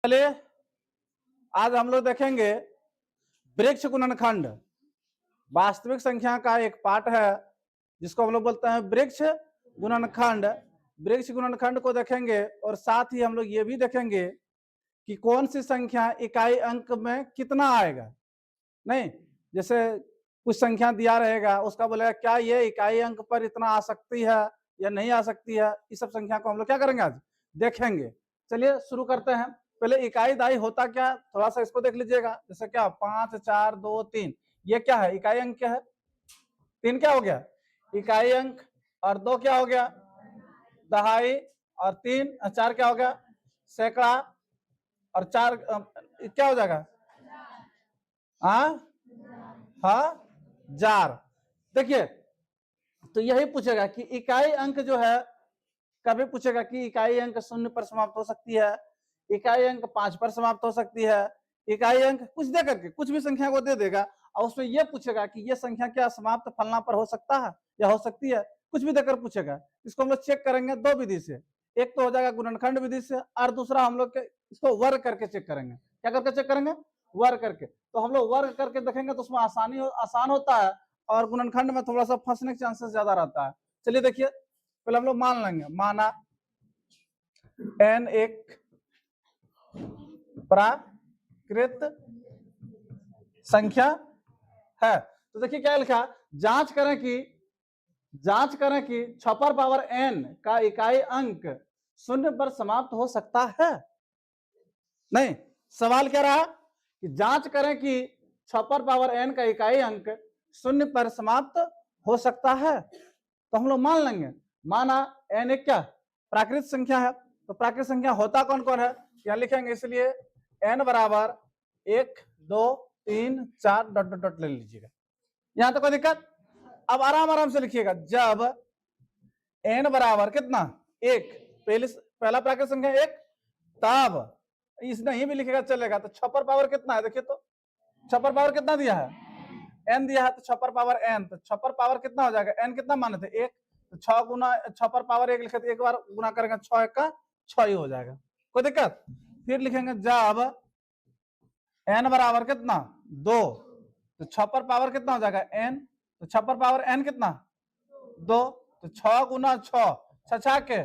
चलिए आज हम लोग देखेंगे वृक्ष गुणनखंड। वास्तविक संख्या का एक पार्ट है जिसको हम लोग बोलते हैं वृक्ष गुणनखंड। वृक्ष गुणनखंड को देखेंगे और साथ ही हम लोग ये भी देखेंगे कि कौन सी संख्या इकाई अंक में कितना आएगा। नहीं, जैसे कुछ संख्या दिया रहेगा, उसका बोलेगा क्या ये इकाई अंक पर इतना आ सकती है या नहीं आ सकती है। इस सब संख्या को हम लोग क्या करेंगे, आज देखेंगे। चलिए शुरू करते हैं। पहले इकाई दाई होता क्या, थोड़ा सा इसको देख लीजिएगा। जैसे क्या 5 4 2 3, ये क्या है, इकाई अंक क्या है। 3 क्या हो गया, इकाई अंक, और 2 क्या हो गया, दहाई, और 3 4 क्या हो गया, सैकड़ा, और 4 क्या हो जाएगा, जार। देखिए, तो यही पूछेगा कि इकाई अंक जो है, कभी पूछेगा कि इकाई अंक 0 पर समाप्त हो सकती है, इकाई अंक 5 पर समाप्त हो सकती है, इकाई अंक कुछ दे करके कुछ भी संख्या को दे देगा, और उसमें यह पूछेगा कि यह संख्या क्या समाप्त फलना पर हो सकता है या हो सकती है, कुछ भी देकर पूछेगा। इसको हम लोग चेक करेंगे दो विधि से। एक तो हो जाएगा गुणनखंड विधि से, और दूसरा हम लोग इसको वर्ग करके चेक करेंगे। क्या करके चेक करेंगे, वर्ग करके। तो हम लोग वर्ग करके देखेंगे तो उसमें आसान होता है, और गुणनखंड में थोड़ा सा फंसने के चांसेस ज्यादा रहता है। चलिए देखिए, पहले हम लोग मान लेंगे, माना n एक प्राकृत संख्या है। तो देखिए क्या लिखा, जांच करें कि 6 पर पावर n का इकाई अंक 0 पर समाप्त हो सकता है। नहीं, सवाल क्या रहा कि जांच करें कि 6 पर पावर n का इकाई अंक 0 पर समाप्त हो सकता है। तो हम लोग मान लेंगे, माना n एक क्या प्राकृत संख्या है। तो प्राकृत संख्या होता कौन कौन है, यहाँ लिखेंगे। इसलिए n बराबर 1 2 3 4 डॉट डॉट डॉट ले लीजिएगा। यहां तक कोई दिक्कत। अब आराम से लिखिएगा, जब n बराबर कितना 1, पहला प्राकृत संख्या 1, तब इस नहीं भी लिखेगा चलेगा। तो 6 पर पावर कितना है, देखिए तो 6 पर पावर कितना दिया है, n दिया है, तो 6 पर पावर n, तो 6 पर पावर कितना हो जाएगा, n कितना माने थे 1, तो 6 गुना 6 पर पावर 1 लिखे, तो एक बार गुना करेंगे 6 1 का 6 ही हो जाएगा, कोई दिक्कत। फिर लिखेंगे जब n बराबर कितना 2, तो 6 पर पावर कितना हो जाएगा n, तो 6 पर पावर n कितना 2, तो 6 गुना 6 6 के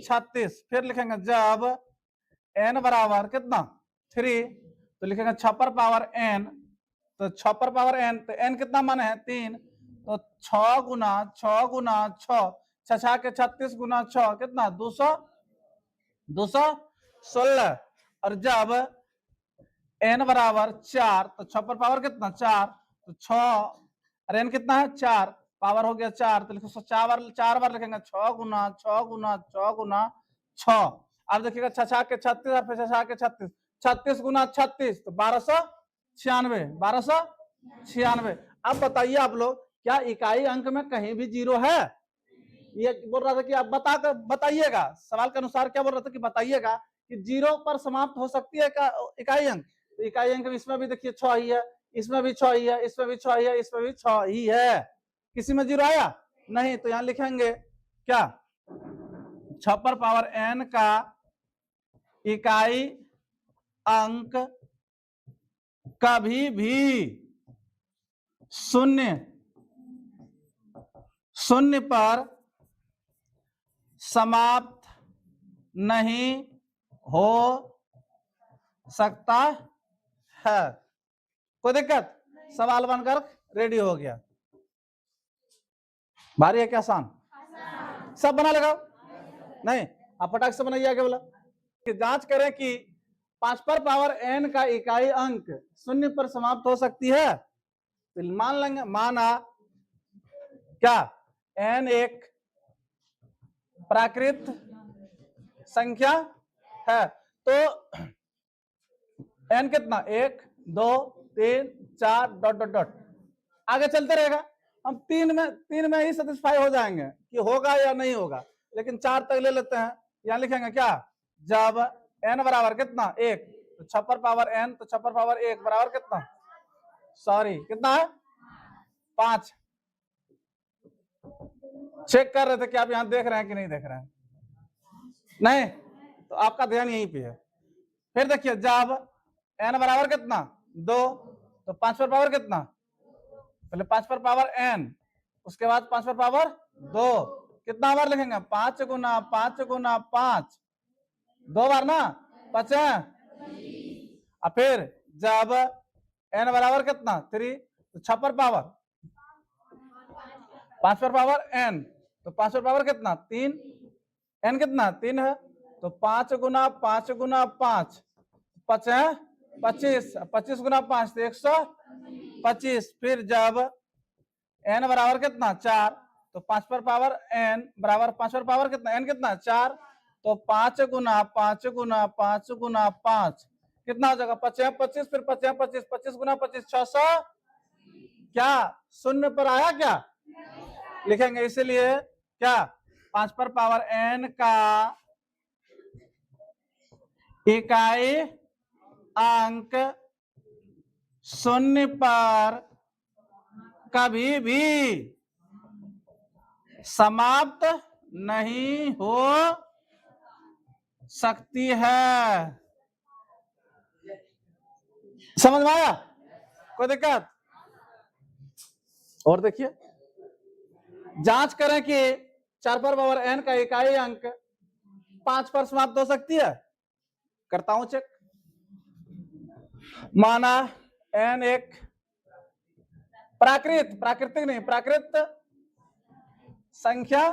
36। फिर लिखेंगे जब n बराबर कितना 3, तो लिखेंगे 6 पर पावर n, तो 6 पर पावर n, तो n कितना माने है 3, तो 6 गुना 6 गुना 6 6 के 36 गुना 6 कितना 216। और जब n बराबर 4, तो 6 पर पावर कितना 4, तो 6, और n कितना है 4, पावर हो गया 4, तो लिखो 4 बार लिखेंगे 6 गुना 6 गुना 6 गुना 6। अब देखिएगा 6 के 36 और फिर 6 के 36, 36 गुना 36, तो 1296। अब बताइए आप लोग, क्या इकाई अंक में कहीं भी जीरो है। ये बोल रहा था कि आप बताइएगा, सवाल के अनुसार क्या बोल रहा था कि बताइएगा कि 0 पर समाप्त हो सकती है इकाई अंक। तो इकाई अंक इसमें भी देखिए 6 ही है, इसमें भी 6 ही है, इसमें भी 6 ही है, इसमें भी 6 ही है। किसी में 0 आया नहीं, तो यहां लिखेंगे क्या 6 पर पावर n का इकाई अंक कभी भी 0 पर समाप्त नहीं हो सकता है। कोई दिक्कत, सवाल बनकर रेडी हो गया। भारी है क्या आसान, सब बना लगाओ। नहीं, आप फटाक से बनाइए। आगे बोला जांच करें कि 5 पर पावर n का इकाई अंक 0 पर समाप्त हो सकती है। तो मान लेंगे, माना क्या n एक प्राकृत संख्या है। तो n कितना 1 2 3 4 डॉट डॉट डॉट आगे चलते रहेगा। हम तीन में ही सेटिस्फाई हो जाएंगे कि होगा या नहीं होगा, लेकिन 4 तक ले लेते हैं। यहां लिखेंगे क्या, जब n बराबर कितना 1, तो 6 पर पावर n, तो 6 पर पावर 1 बराबर कितना, सॉरी कितना है 5। चेक कर रहे थे कि आप यहां देख रहे हैं कि नहीं देख रहे हैं। नहीं, तो आपका ध्यान यहीं पे है। फिर देखिए जब n बराबर कितना 2, तो 5 पर पावर कितना, पहले 5 पर पावर n, उसके बाद 5 पर पावर 2, कितना बार लिखेंगे 5 गुना 5 गुना 5, 2 बार ना 5 है। और फिर जब n बराबर कितना 3, तो 6 पर पावर 5 पर पावर n, तो 5 पर पावर कितना 3, n कितना 3 है, तो 5 गुना 5 गुना 5, 5 है 25, 25 गुना 5 तो 125। फिर जब n बराबर कितना 4, तो 5 पर पावर n बराबर 5 पर पावर कितना n कितना 4, तो 5 गुना 5 गुना 5 गुना 5 कितना हो जाएगा 5 25, फिर 5 25, 25 गुना 25 600, क्या शून्य पर आया क्या, लिखेंगे इसीलिए क्या 5 पर पावर n का इकाई अंक शून्य पर कभी भी समाप्त नहीं हो सकती है। समझ में आया, कोई दिक्कत? और देखिए जांच करें कि 4 पर पावर n का इकाई अंक 5 पर समाप्त हो सकती है। करता हूं चेक। माना n एक प्राकृतिक नहीं प्राकृत संख्या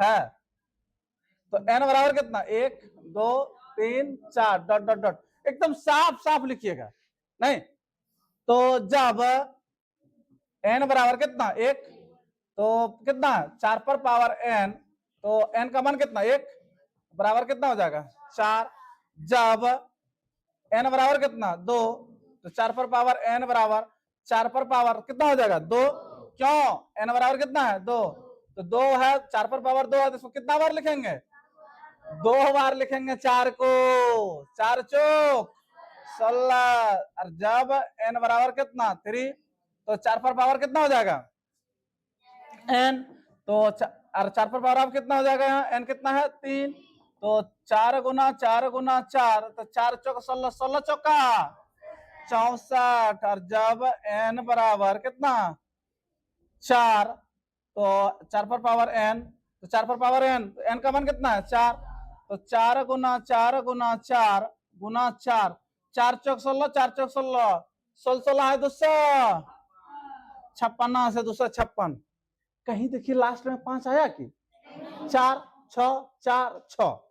है, तो n बराबर कितना 1 2 3 4 डॉट डॉट डॉट, एकदम साफ साफ लिखिएगा। नहीं तो जब n बराबर कितना 1, तो कितना 4 पर पावर n, तो n का मान कितना 1 बराबर कितना हो जाएगा 4। जब n बराबर कितना 2, तो 4 पर पावर n बराबर 4 पर पावर कितना हो जाएगा 2, क्यों n बराबर कितना है 2, तो 2 है 4 पर पावर 2 है, तो इसको कितना बार लिखेंगे 2 बार लिखेंगे 4 को, 4 चौक 16। और जब n बराबर कितना 3, तो 4 पर पावर कितना हो जाएगा n, तो और 4 पर पावर अब कितना हो जाएगा यहाँ n कितना है 3, तो 4 गुना 4 गुना 4, तो 4 चौक 16, 16 चौका 64। और जब n बराबर कितना 4, तो 4 पर पावर n, तो 4 पर पावर n, तो n का मान कितना है 4, तो 4 गुना 4 गुना 4 गुना 4, 4 चौक 16, 4 चौक 16, 16 है 256 से 256। कहीं देखिए लास्ट में 5 आया कि 4 6 4 6,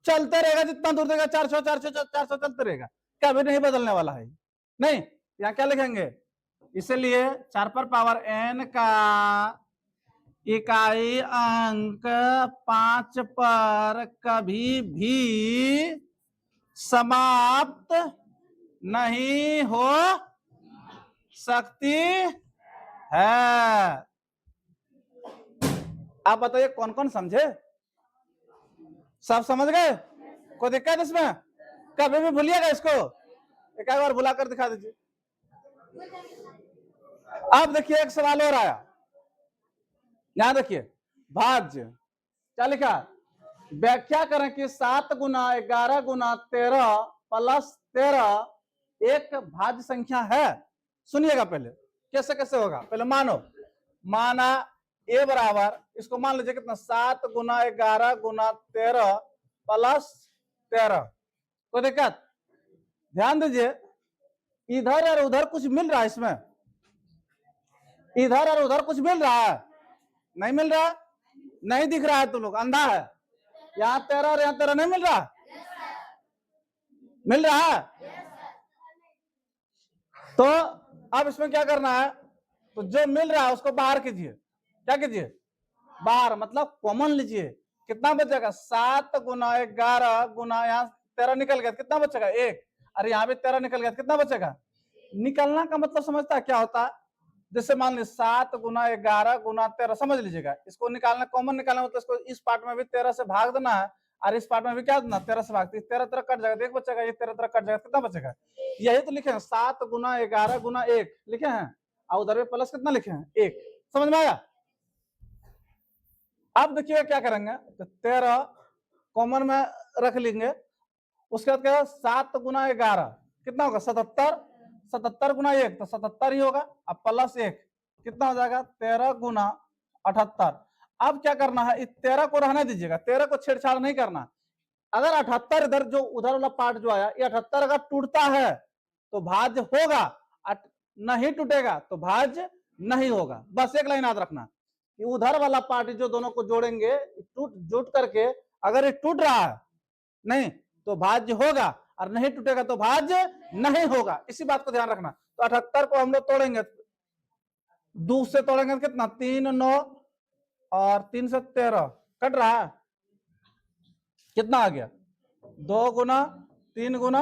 चलते रहेगा जितना दूर देगा 4 6 4 6 4 6 चलते रहेगा, कभी नहीं बदलने वाला है। नहीं यहाँ क्या लिखेंगे, इसलिए 4 पर पावर n का इकाई अंक 5 पर कभी भी समाप्त नहीं हो सकती है। आप बताइए कौन कौन समझे, सब समझ गए, कोई दिक्कत इसमें? कभी भी भूलिएगा इसको, एक बार बुलाकर दिखा दीजिए। अब देखिए एक सवाल और आया, यहां देखिए भाज्य क्या लिखा, व्याख्या करें कि 7 गुना 11 गुना 13 प्लस 13 एक भाज्य संख्या है। सुनिएगा पहले कैसे कैसे होगा, पहले माना a बराबर, इसको मान लीजिए कितना 7 गुना 11 गुना 13 प्लस 13, कोई दिक्कत? ध्यान दीजिए इधर और उधर कुछ मिल रहा है, इसमें इधर और उधर कुछ मिल रहा है, नहीं मिल रहा, नहीं दिख रहा है, तो लोग अंधा है, यहाँ 13 और यहाँ 13 नहीं मिल रहा, मिल रहा है। तो अब इसमें क्या करना है, तो जो मिल रहा है उसको बाहर कीजिए, क्या कीजिए बाहर, मतलब कॉमन लीजिए, कितना बचेगा 7 गुना 11 गुना यहाँ 13 निकल गया, कितना बचेगा 1, अरे यहाँ भी 13 निकल गया, कितना बचेगा, निकलना का मतलब समझता है क्या होता है, जैसे मान लीजिए 7 गुना 11 गुना 13, समझ लीजिएगा, इसको निकालना कॉमन निकालना मतलब इसको इस पार्ट में भी 13 से भाग देना है, और इस पार्ट में भी क्या देना 13 से भाग, 13 तरह कट जाएगा, एक बचेगा, ये 13 तरह कट जाएगा, कितना बचेगा, यही तो लिखे हैं 7 गुना 11 गुना 1 लिखे हैं, और उधर भी प्लस कितना लिखे हैं 1, समझ में आया? अब देखिए क्या करेंगे, तो 13 कॉमन में रख लेंगे, उसके बाद क्या होगा 7 गुना 11 कितना होगा 77, 77 गुना 1 तो 77 ही होगा। अब प्लस 1 कितना हो जाएगा 13 गुना 78। अब क्या करना है, इस 13 को रहने दीजिएगा, 13 को छेड़छाड़ नहीं करना। अगर 78 इधर जो उधर वाला पार्ट जो आया ये 78 अगर टूटता है तो भाज्य होगा, नहीं टूटेगा तो भाज्य नहीं होगा। बस एक लाइन याद रखना कि उधर वाला पार्ट जो दोनों को जोड़ेंगे जुट करके अगर ये टूट रहा है नहीं तो भाज्य होगा और नहीं टूटेगा तो भाज्य नहीं होगा। इसी बात को ध्यान रखना। तो 78 को हम लोग तोड़ेंगे, 2 से तोड़ेंगे कितना 3 9 और 3 से 13 कट रहा है, कितना आ गया 2 गुना 3 गुना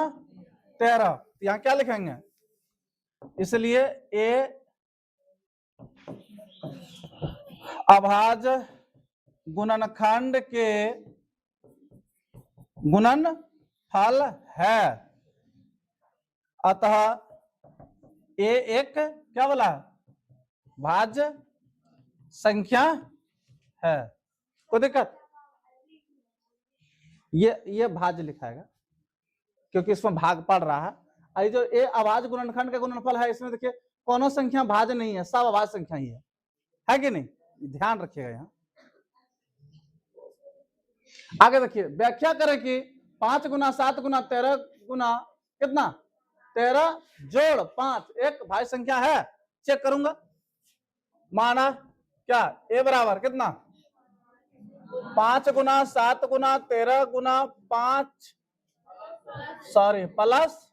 13। यहां क्या लिखेंगे, इसलिए ए अभाज्य गुणनखंड के गुणनफल है। अतः ए एक क्या बोला भाज्य संख्या है। कोई दिक्कत, ये भाज्य लिखाएगा क्योंकि इसमें भाग पड़ रहा है। आई जो ए अभाज्य गुणनखंड का गुणनफल है इसमें देखिए कोनो संख्या भाज्य नहीं है, सब अभाज्य संख्या ही है कि नहीं, ध्यान रखिएगा। यहाँ आगे देखिए व्याख्या करें कि 5 गुना 7 गुना 13 गुना कितना 13 जोड़ 5 एक भाज्य संख्या है। चेक करूंगा, माना क्या ए बराबर कितना 5 गुना 7 गुना 13 गुना 5 सॉरी प्लस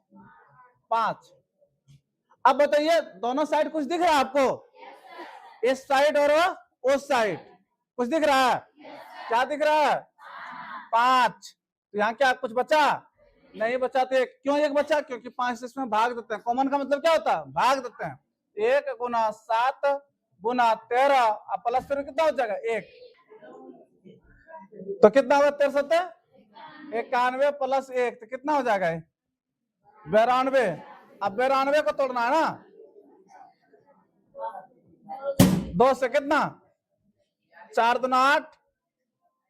5। अब बताइए दोनों साइड कुछ दिख रहा है आपको, इस साइड और उस साइड कुछ दिख रहा है, क्या दिख रहा है 5। तो यहाँ क्या कुछ बचा नहीं बचाते, क्यों एक बचा क्योंकि 5 से इसमें भाग देते हैं। कॉमन का मतलब क्या होता है भाग देते हैं। 1 गुना 7 गुना 13 प्लस फिर कितना हो जाएगा 1, तो कितना होगा 63 91 प्लस 1 तो कितना हो जाएगा 92। अब 92 को तोड़ना है ना, 2 से कितना 4 दूना 8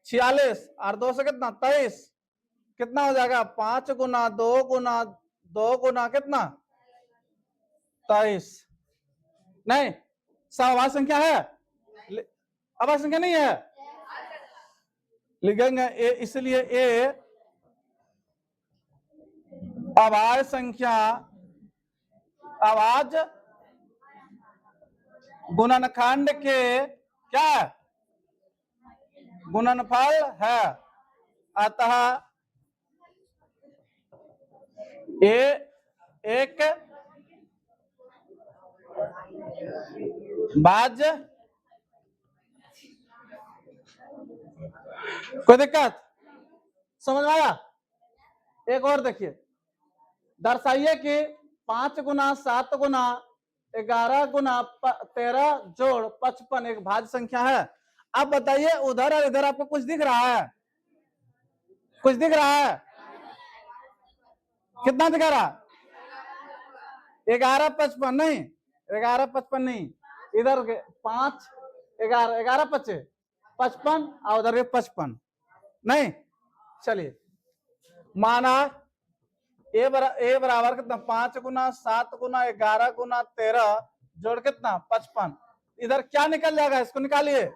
46 और 2 से कितना 23 कितना हो जाएगा 5 गुना 2 गुना 2 गुना कितना 23। नहीं सब अभाज्य संख्या है, अभाज्य संख्या नहीं है लिखेंगे ए, इसलिए ए अभाज्य संख्या अभाज्य गुणनखंड के क्या गुणनफल है। अतः ए एक भाज्य, कोई दिक्कत समझ में आया। एक और देखिए दर्शाइए कि 5 गुना 7 गुना 11 गुना 13 जोड़ 55 एक भाज्य संख्या है। अब बताइए उधर और इधर आपको कुछ दिख रहा है, कुछ दिख रहा है, कितना दिख रहा 11 55 नहीं 11 55 नहीं, इधर 5 11 11 55 55 और उधर 55 नहीं। चलिए माना ए बराबर कितना 5 गुना 7 गुना 11 गुना 13 जोड़ कितना 55। इधर क्या निकल जाएगा इसको निकालिए,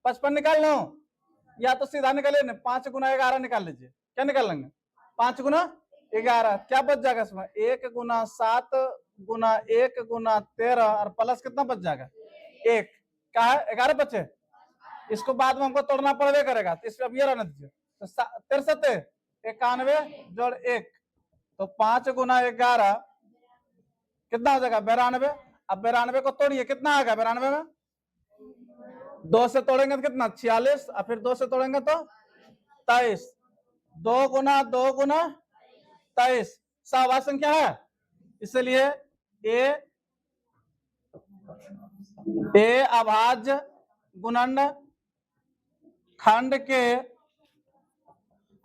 55 निकाल लो या तो सीधा निकालिए 5 गुना 11 निकाल लीजिए, क्या निकाल लेंगे 5 गुना 11 क्या बच जाएगा इसमें 1 गुना 7 गुना 1 गुना 13 और प्लस कितना बच जाएगा 1 क्या है 11 बचे। इसको बाद में हमको तोड़ना पड़वे करेगा तो इसमें अब ये रहने दीजिए। तो 63 91 जोड़ 1 तो 5 गुना 11 कितना हो जाएगा 92। अब 92 को तोड़िए कितना आएगा 92 में 2 से तोड़ेंगे तो कितना 46 और फिर 2 से तोड़ेंगे तो 23 2 गुना 23 सब अभाज्य संख्या है। इसलिए ए अभाज्य गुणनखंड के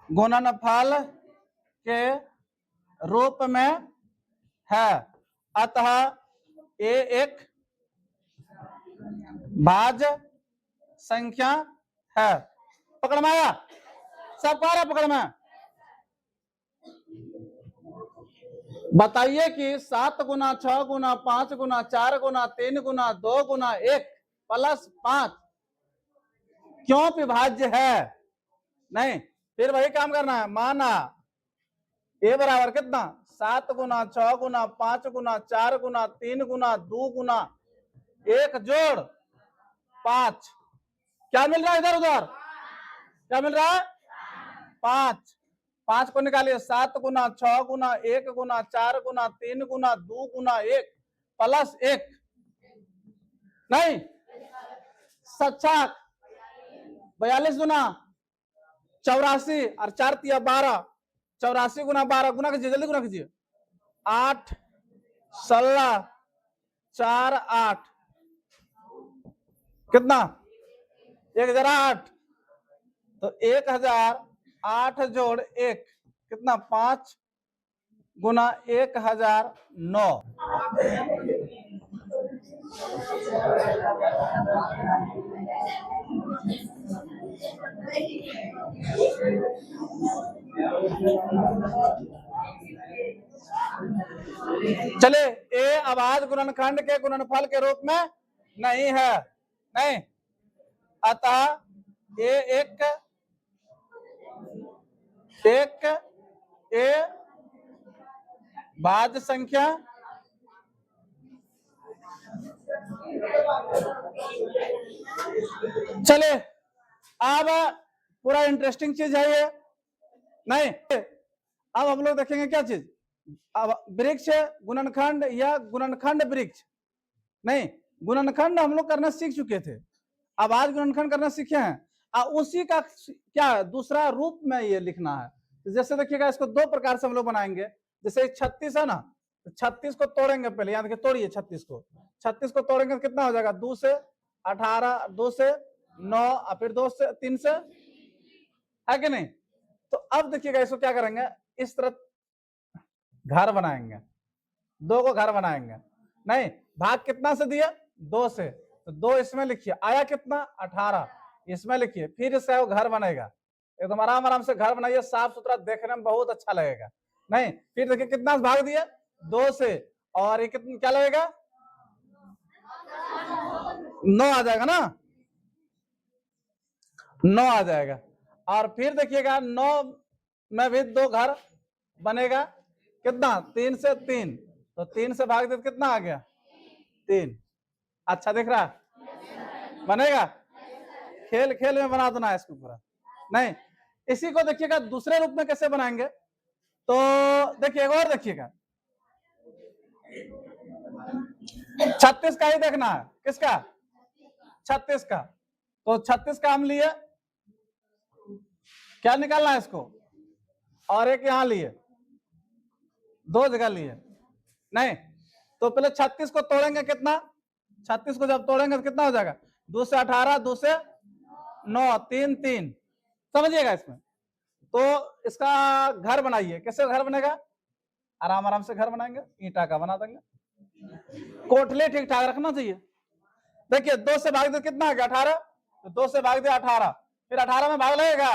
गुणनफल के रूप में है। अतः ए एक भाज्य संख्या है। पकड़ में आया, सब कह रहा पकड़ में। बताइए कि 7 गुना 6 गुना 5 गुना 4 गुना 3 गुना 2 गुना 1 प्लस 5 क्यों विभाज्य है? नहीं, फिर वही काम करना है। माना ए बराबर कितना 7 गुना 6 गुना 5 गुना 4 गुना 3 गुना 2 गुना 1 जोड़ 5। क्या मिल रहा है इधर उधर? क्या मिल रहा है? 5। 5 को निकालिए 7 गुना 6 गुना 1 गुना 4 गुना 3 गुना 2 गुना 1 प्लस 1 नहीं सच्चा 42 गुना 84 और 4 तिया 12 84 गुना 12 गुना कीजिए, जल्दी गुना कीजिए। 8 16 4 8 कितना 1008 तो 1008 जोड़ 1 कितना 5 गुना 1009। चले ए अभाज्य गुणनखंड के गुणनफल के रूप में नहीं है, नहीं, अतः ए एक ए भाज्य संख्या चले अब पूरा इंटरेस्टिंग चीज है ये, नहीं अब हम लोग देखेंगे क्या चीज, अब वृक्ष गुणनखंड या गुणनखंड वृक्ष, नहीं गुणनखंड हम लोग करना सीख चुके थे, अब आज गुणनखंड करना सीखे हैं। उसी का क्या दूसरा रूप में ये लिखना है। जैसे देखिएगा इसको दो प्रकार से हम लोग बनाएंगे, जैसे 36 है ना, 36 को तोड़ेंगे पहले, यहाँ देखिए तोड़िए 36 को तोड़ेंगे तो कितना हो जाएगा 2 से 18 2 से 9 और फिर 2 से 3 से, है कि नहीं। तो अब देखिएगा इसको क्या करेंगे, इस तरह घर बनाएंगे, 2 को घर बनाएंगे, नहीं भाग कितना से दिया 2 से, तो 2 इसमें लिखिए, आया कितना 18 इसमें लिखिए, फिर इससे वो घर बनेगा, एकदम आराम आराम से घर बनाइए, साफ सुथरा देखने में बहुत अच्छा लगेगा। नहीं फिर देखिए कितना भाग दिया 2 से, और ये कितना क्या लगेगा 9 आ जाएगा ना, 9 आ जाएगा। और फिर देखिएगा 9 में भी 2 घर बनेगा, कितना 3 से 3, तो 3 से भाग दे कितना आ गया 3। अच्छा दिख रहा है, बनेगा, खेल खेल में बना देना है इसको पूरा। नहीं इसी को देखिएगा दूसरे रूप में कैसे बनाएंगे, तो देखिए और देखिएगा 36 का ही देखना है, किसका 36 का, तो 36 का हम लिए, क्या निकालना है इसको, और एक यहां लिए, 2 जगह लिए, नहीं तो पहले 36 को तोड़ेंगे कितना, 36 को जब तोड़ेंगे तो कितना हो जाएगा 2 से 18 2 से 9 3 3, समझिएगा इसमें। तो इसका घर बनाइए, कैसे घर बनेगा, आराम आराम से घर बनाएंगे, ईंटा का बना देंगे, कोठले ठीक ठाक रखना चाहिए। देखिए 2 से भाग दे कितना आ गया 18, तो 2 से भाग दिया 18, फिर 18 में भाग लगेगा,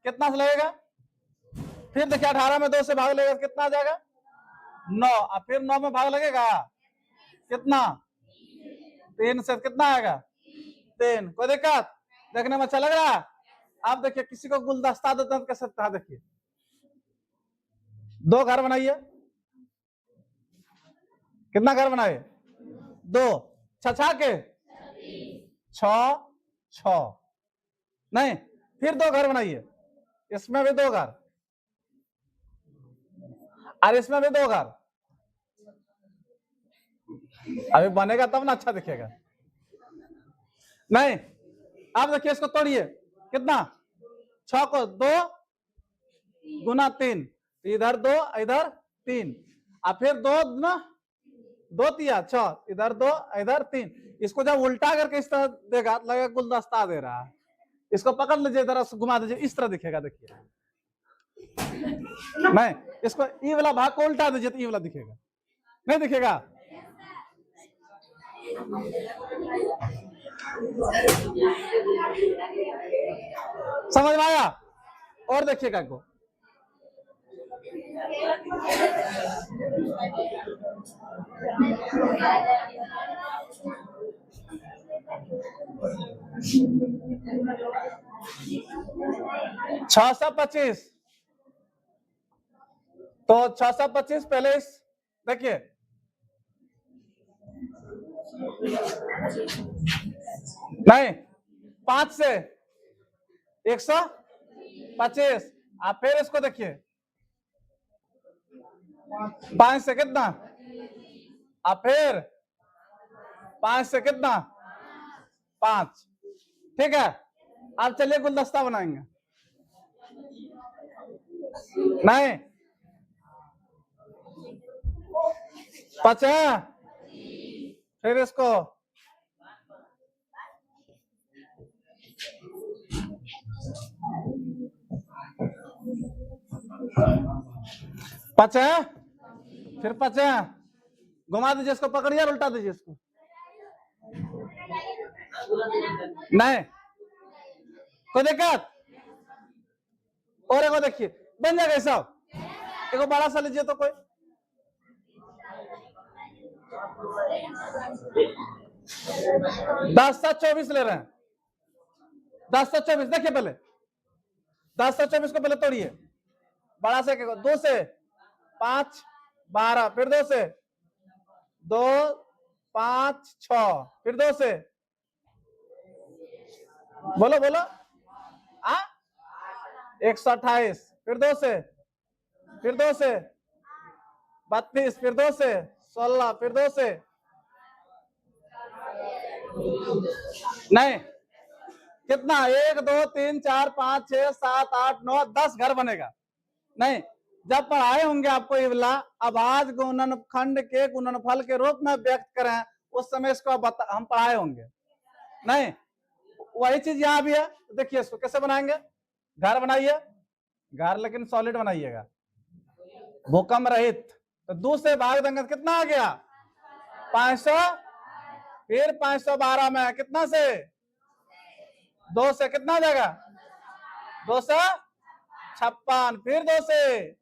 कितना से लगेगा, फिर देखिए 18 में 2 से भाग लगेगा कितना आ जाएगा 9, और फिर 9 में भाग लगेगा कितना 3 से कितना आएगा 3। कोई दिक्कत, देखने में अच्छा लग रहा है। आप देखिए किसी को गुलदस्ता देते हैं कैसे था, देखिए 2 घर बनाइए, कितना घर बनाए 2 छछा के 6 6, नहीं फिर 2 घर बनाइए, इसमें भी 2 घर और इसमें भी 2 घर, अभी बनेगा तब ना अच्छा दिखेगा। नहीं आप देखिए इसको तोड़िए, कितना 6 को 2 गुना 3, इधर 2 इधर 3, और फिर 2 ना 2 तिया 6, इधर 2 इधर 3, इसको जब उल्टा करके इस तरह देगा लगेगा गुलदस्ता दे रहा है। इसको पकड़ लीजिए, इधर घुमा दीजिए, इस तरह दिखेगा, देखिए नहीं इसको ई वाला भाग को उल्टा दीजिए तो ई वाला दिखेगा, नहीं दिखेगा। समझ में आया। और देखिएगा को छह सौ 25, तो 625 पहले इस देखिए नहीं 5 से 125, आप फिर इसको देखिए 5 से कितना, आप फिर 5 से कितना 5, ठीक है। अब चलिए गुलदस्ता बनाएंगे, नहीं 50, फिर इसको 50, फिर 50, घुमा दीजिए इसको, पकड़िए और उल्टा दीजिए इसको, नहीं कोई दिक्कत, और एक देखिए बन जाएगा सब, एक बड़ा सा लीजिए तो कोई 1024 ले रहे हैं, 1024 देखिए पहले 1024 को पहले तोड़िए, बड़ा से 2 से 5 12, फिर 2 से 2 5 6, फिर 2 से बोलो बोलो 128, फिर 2 से 32, फिर 2 से 16, फिर 2 से नहीं कितना 1 2 3 4 5 6 7 8 9 10 घर बनेगा। नहीं जब पढ़ाए होंगे आपको ये वाला अभाज्य गुणनखंड के गुणनफल के रूप में व्यक्त करें, उस समय इसको हम पढ़ाए होंगे। नहीं वही चीज यहाँ भी है, देखिए इसको कैसे बनाएंगे, घर बनाइए, घर लेकिन सॉलिड बनाइएगा, भूकंप रहित, तो 2 से भाग देंगे कितना आ गया 500, फिर 512 में कितना से 2 से कितना हो जाएगा 256, फिर 2 से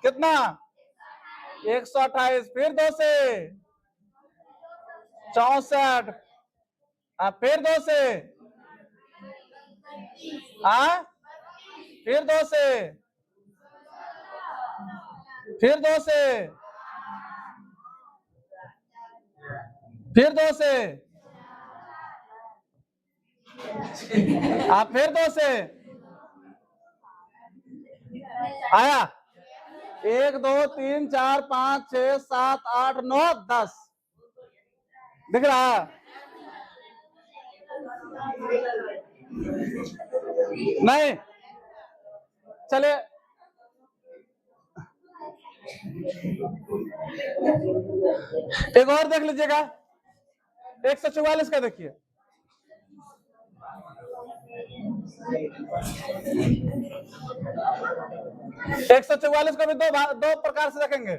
कितना 128, फिर 2 से 64, फिर 2 से फिर 2 से फिर 2 से फिर 2 से फिर 2 से आया 1 2 3 4 5 6 7 8 9 10 दिख रहा है, नहीं चले एक और देख लीजिएगा 144 का देखिए 144 को भी दो प्रकार से देखेंगे,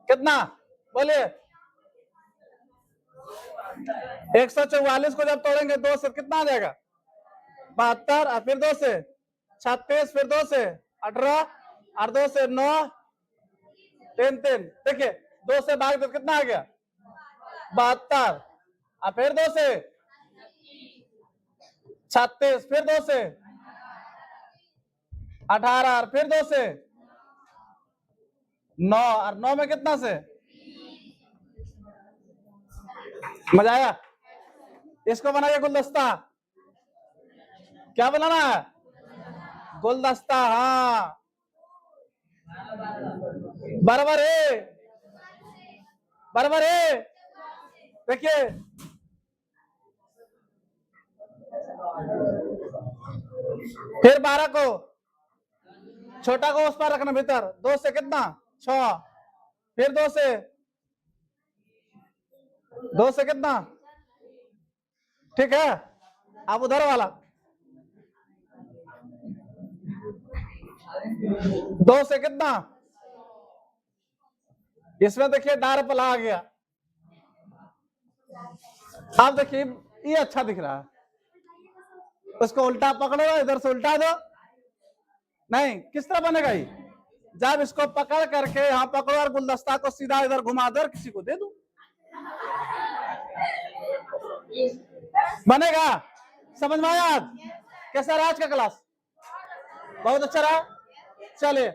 कितना बोलिए 144 को जब तोड़ेंगे 2 से कितना आ जाएगा 72, फिर 2 से 36, फिर 2 से 18 और 2 से 9 3 3, देखिए 2 से भाग दो कितना आ गया 72, और फिर 2 से 36, फिर 2 से 18 और फिर 2 से 9, और 9 में कितना से मजा आया। इसको बनाइए गुलदस्ता, क्या बनाना है गुलदस्ता, हाँ बराबर है, देखिए फिर 12 को छोटा को उस पर रखना भीतर, 2 से कितना 6, फिर 2 से कितना, ठीक है। अब उधर वाला 2 से कितना, इसमें देखिए डार पला आ गया, आप देखिए ये अच्छा दिख रहा है, उसको उल्टा पकड़ो, इधर से उल्टा दो, नहीं, किस तरह बनेगा ये? जब इसको पकड़ करके यहाँ पकड़ो और गुलदस्ता को सीधा इधर घुमा दो और किसी को दे दो, बनेगा। समझ में आया? कैसा रहा आज का क्लास? बहुत अच्छा रहा। चलिए